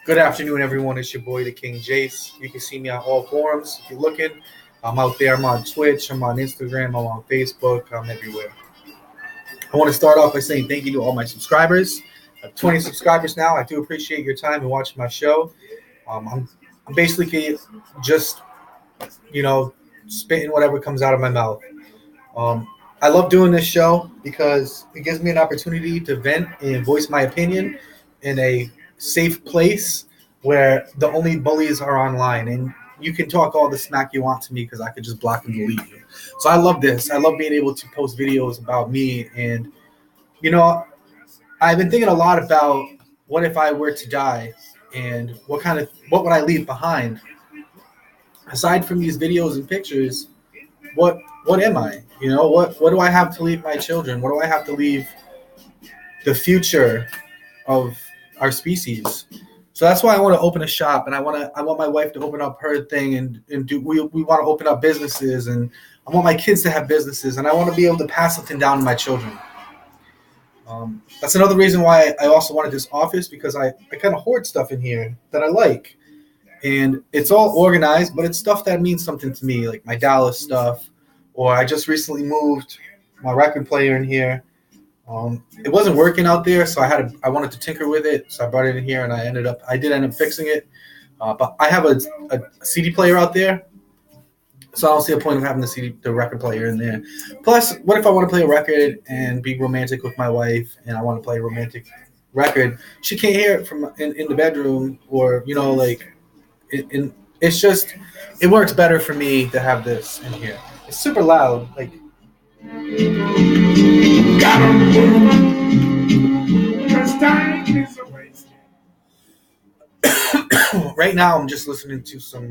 Good afternoon, everyone. It's your boy, the King Jace. You can see me on all forums if you're looking. I'm out there. I'm on Twitch. I'm on Instagram. I'm on Facebook. I'm everywhere. I want to start off by saying thank you to all my subscribers. I have 20 subscribers now. I do appreciate your time and watching my show. I'm basically just, spitting whatever comes out of my mouth. Um, I love doing this show because it gives me an opportunity to vent and voice my opinion in a safe place where the only bullies are online, and you can talk all the smack you want to me because I could just block and delete you. So I love this. I love being able to post videos about me, and you know, I've been thinking a lot about what if I were to die, and what would I leave behind aside from these videos and pictures. What am I? What do I have to leave my children? What do I have to leave the future of our species? So that's why I want to open a shop, and I want my wife to open up her thing, and we want to open up businesses, and I want my kids to have businesses, and I want to be able to pass something down to my children. That's another reason why I also wanted this office, because I kind of hoard stuff in here that I like, and it's all organized, but it's stuff that means something to me, like my Dallas stuff, or I just recently moved my record player in here. It wasn't working out there, so I wanted to tinker with it, so I brought it in here, and I did end up fixing it. But I have a CD player out there, so I don't see a point of having the record player in there. Plus, what if I want to play a record and be romantic with my wife, and I want to play a romantic record? She can't hear it from in the bedroom, or it's just, it works better for me to have this in here. It's super loud, like. Right now, I'm just listening to some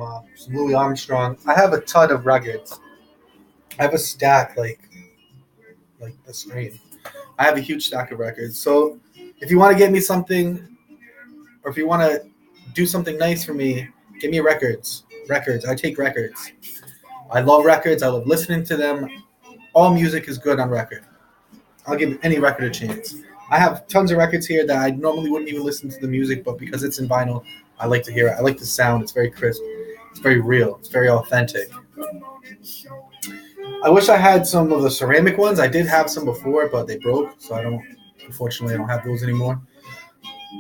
Louis Armstrong. I have a ton of records. I have a stack like the screen. I have a huge stack of records. So if you want to get me something, or if you want to do something nice for me, give me records. Records. I take records. I love records. I love listening to them. All music is good on record. I'll give any record a chance. I have tons of records here that I normally wouldn't even listen to the music, but because it's in vinyl, I like to hear it. I like the sound. It's very crisp. It's very real. It's very authentic. I wish I had some of the ceramic ones. I did have some before, but they broke, so unfortunately, I don't have those anymore.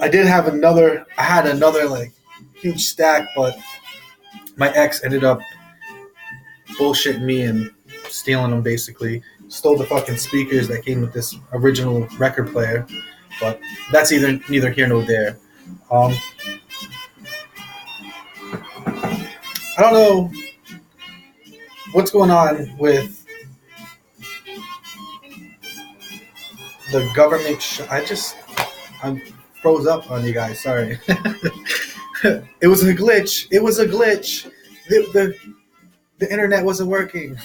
I had another like huge stack, but my ex ended up bullshitting me and stealing them, basically. Stole the fucking speakers that came with this original record player, but that's neither here nor there. I don't know what's going on with the government. I froze up on you guys. Sorry. It was a glitch. The internet wasn't working.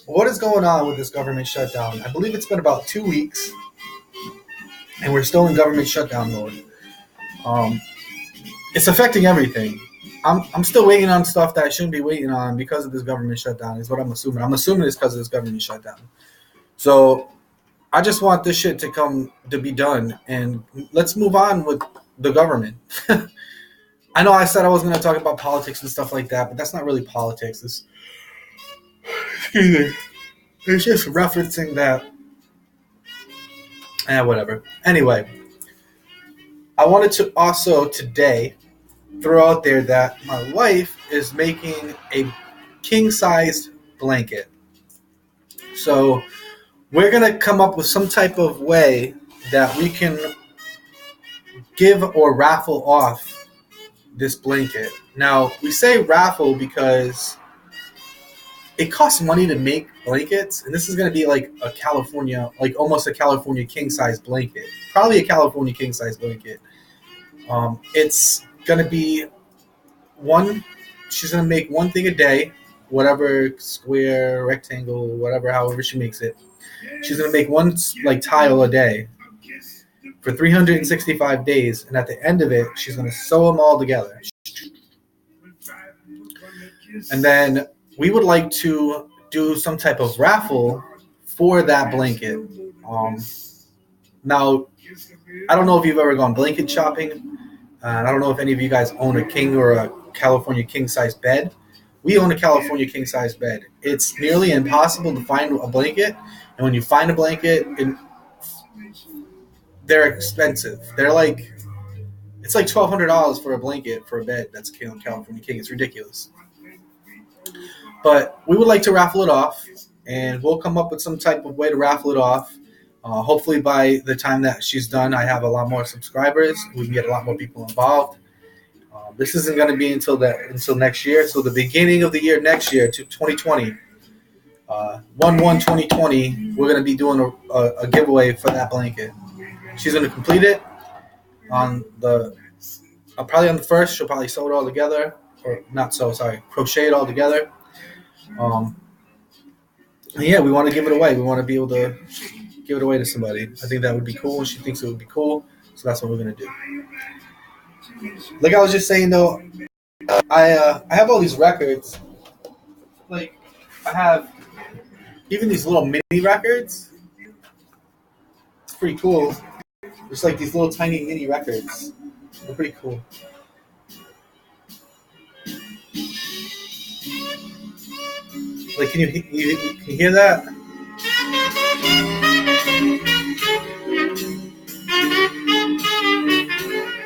What is going on with this government shutdown? I believe it's been about 2 weeks, and we're still in government shutdown mode. It's affecting everything. I'm still waiting on stuff that I shouldn't be waiting on because of this government shutdown, is what I'm assuming. I'm assuming it's because of this government shutdown. So I just want this shit to be done, and let's move on with the government. I know I said I was going to talk about politics and stuff like that, but that's not really politics. It's just referencing that. Whatever. Anyway, I wanted to also today throw out there that my wife is making a king-sized blanket. So we're going to come up with some type of way that we can give or raffle off this blanket. Now, we say raffle because it costs money to make blankets, and this is going to be like almost a California king-size blanket. Probably a California king-size blanket. It's going to be she's going to make one thing a day, whatever, square, rectangle, whatever, however she makes it. She's going to make one tile a day for 365 days, and at the end of it, she's going to sew them all together. And then we would like to do some type of raffle for that blanket. Now, I don't know if you've ever gone blanket shopping. I don't know if any of you guys own a king or a California king size bed. We own a California king size bed. It's nearly impossible to find a blanket, and when you find a blanket, they're expensive. They're like it's like $1,200 for a blanket for a bed that's California king. It's ridiculous. But we would like to raffle it off, and we'll come up with some type of way to raffle it off. Hopefully, by the time that she's done, I have a lot more subscribers. We can get a lot more people involved. This isn't going to be until next year. So the beginning of the year next year, to 2020, 1/1/2020, we're going to be doing a giveaway for that blanket. She's going to complete it on probably on the first. She'll probably sew it all together, or not sew. Sorry, crochet it all together. Yeah, we want to give it away. We want to be able to give it away to somebody. I think that would be cool. She thinks it would be cool, so that's what we're gonna do. Like I was just saying though, I have all these records. Like I have even these little mini records. It's pretty cool. It's like these little tiny mini records. They're pretty cool. Like, can you hear that?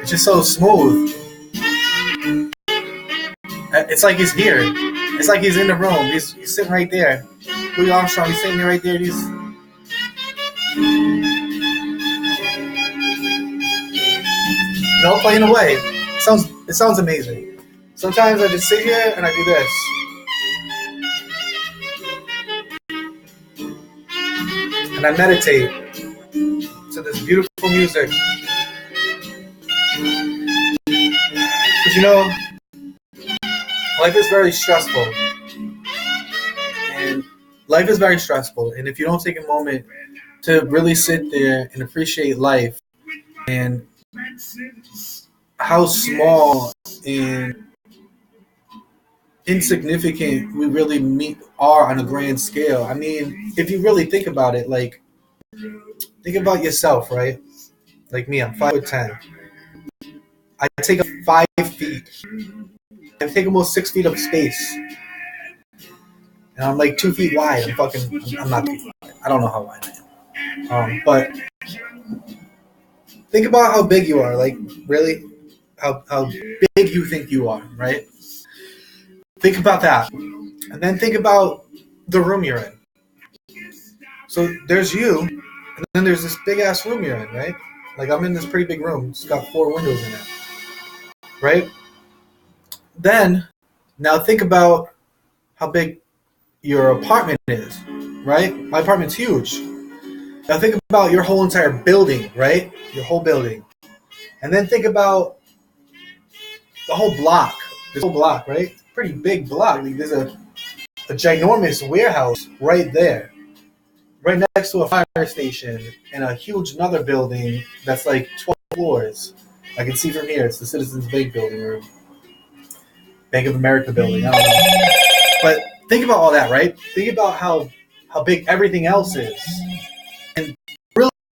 It's just so smooth. It's like he's here. It's like he's in the room. He's sitting right there. Louis Armstrong, he's sitting there right there. He's playing away. It sounds amazing. Sometimes I just sit here and I do this. And I meditate to this beautiful music. Because life is very stressful. And life is very stressful. And if you don't take a moment to really sit there and appreciate life and how small and insignificant we really are on a grand scale. I mean, if you really think about it, like, think about yourself, right? Like me, I'm 5'10". I take up 5 feet. I take almost 6 feet of space. And I'm like 2 feet wide. I'm not feet wide. I don't know how wide I am. But think about how big you are. Like, really? How big you think you are, right? Think about that. And then think about the room you're in. So there's you, and then there's this big-ass room you're in, right? Like, I'm in this pretty big room. It's got 4 windows in it, right? Then, now think about how big your apartment is, right? My apartment's huge. Now think about your whole entire building, right? Your whole building. And then think about the whole block. This whole block, right? Pretty big block. Like, there's a ginormous warehouse right there, right next to a fire station, and a huge another building that's like 12 floors. I can see from here. It's the Citizens Bank building or Bank of America building. I don't know. But think about all that, right? Think about how big everything else is, and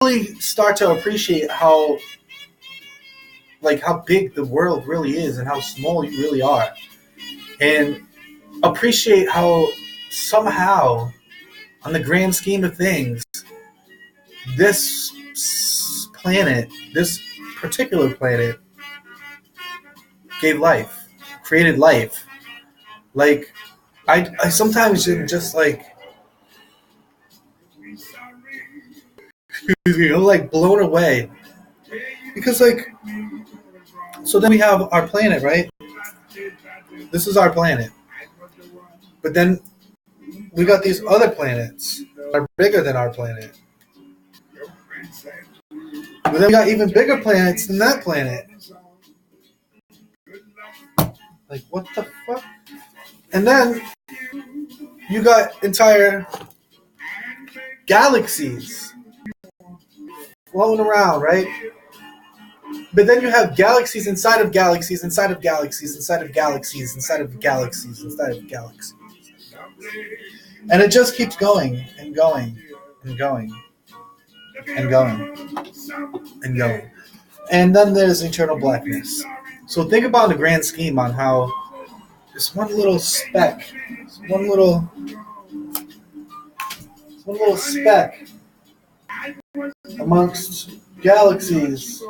really start to appreciate how big the world really is and how small you really are. And appreciate how somehow, on the grand scheme of things, this planet, this particular planet, gave life, created life. Like, I sometimes am just like, I'm like blown away. Because, like, so then we have our planet, right? This is our planet. But then we got these other planets that are bigger than our planet. But then we got even bigger planets than that planet. Like, what the fuck? And then you got entire galaxies floating around, right? But then you have galaxies inside of galaxies, inside of galaxies, inside of galaxies, inside of galaxies, inside of galaxies. And it just keeps going and going and going. and going and going. And then there's eternal blackness. So think about the grand scheme on how this one little speck, one little speck amongst galaxies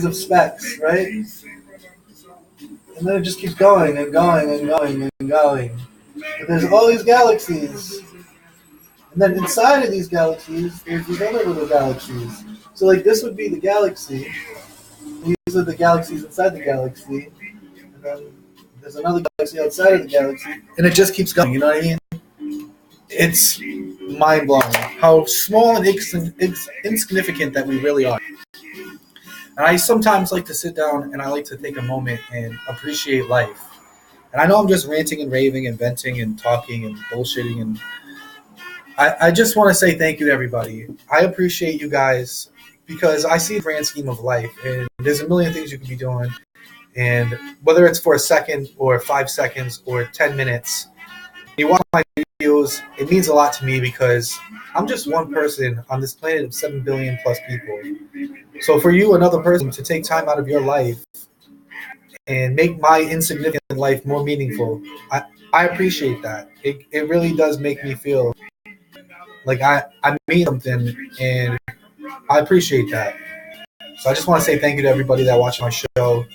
of specks, right? And then it just keeps going and going and going and going. And there's all these galaxies. And then inside of these galaxies, there's these other little galaxies. So like this would be the galaxy. These are the galaxies inside the galaxy. And then there's another galaxy outside of the galaxy. And it just keeps going, you know what I mean? It's mind-blowing how small and insignificant that we really are. And I sometimes like to sit down and I like to take a moment and appreciate life. And I know I'm just ranting and raving and venting and talking and bullshitting. And I just want to say thank you to everybody. I appreciate you guys because I see the grand scheme of life. And there's a million things you can be doing. And whether it's for a second or 5 seconds or 10 minutes, you watch my videos, it means a lot to me because I'm just one person on this planet of 7 billion plus people. So for you, another person, to take time out of your life and make my insignificant life more meaningful, I appreciate that. It really does make me feel like I mean something, and I appreciate that. So I just want to say thank you to everybody that watched my show,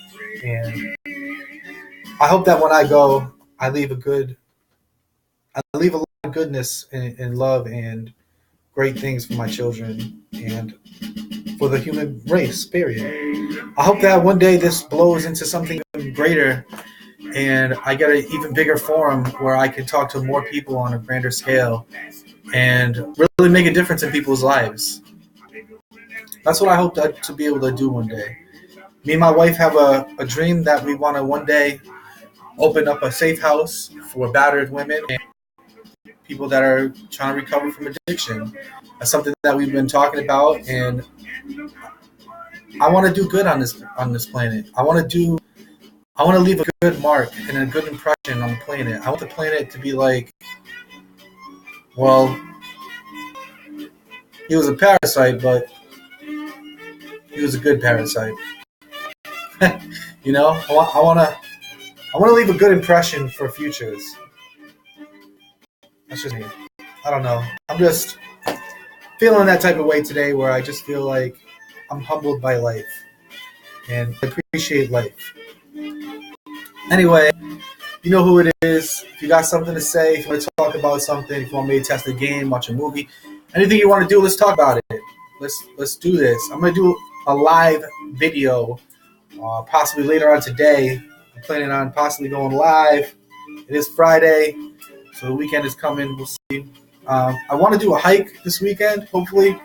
and I hope that when I go, I leave a lot of goodness and love and great things for my children and for the human race, period. I hope that one day this blows into something even greater and I get an even bigger forum where I can talk to more people on a grander scale and really make a difference in people's lives. That's what I hope to be able to do one day. Me and my wife have a dream that we want to one day open up a safe house for battered women and people that are trying to recover from addiction. That's something that we've been talking about, and I want to do good on this planet. I want to leave a good mark and a good impression on the planet. I want the planet to be like, well, he was a parasite, but he was a good parasite. You know, I want to leave a good impression for futures. That's just me. I don't know. I'm just feeling that type of way today where I just feel like I'm humbled by life and appreciate life. Anyway, you know who it is. If you got something to say, if you want to talk about something, if you want me to test a game, watch a movie, anything you want to do, let's talk about it. Let's do this. I'm going to do a live video possibly later on today. I'm planning on possibly going live. It is Friday, so the weekend is coming. We'll see. I want to do a hike this weekend, hopefully.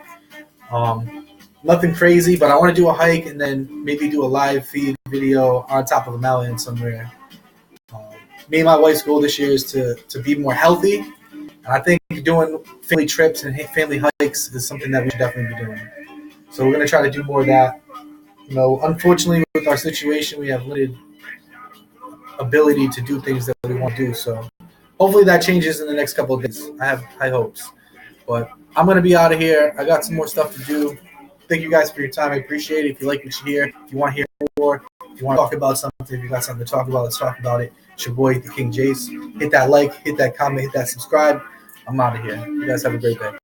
Nothing crazy, but I want to do a hike and then maybe do a live feed video on top of a mountain somewhere. Me and my wife's goal this year is to be more healthy. And I think doing family trips and family hikes is something that we should definitely be doing. So we're going to try to do more of that. You know, unfortunately, with our situation, we have limited ability to do things that we want to do. So hopefully that changes in the next couple of days. I have high hopes. But I'm going to be out of here. I got some more stuff to do. Thank you guys for your time. I appreciate it. If you like what you hear, if you want to hear more, if you want to talk about something, if you got something to talk about, let's talk about it. It's your boy, the King Jace. Hit that like, hit that comment, hit that subscribe. I'm out of here. You guys have a great day.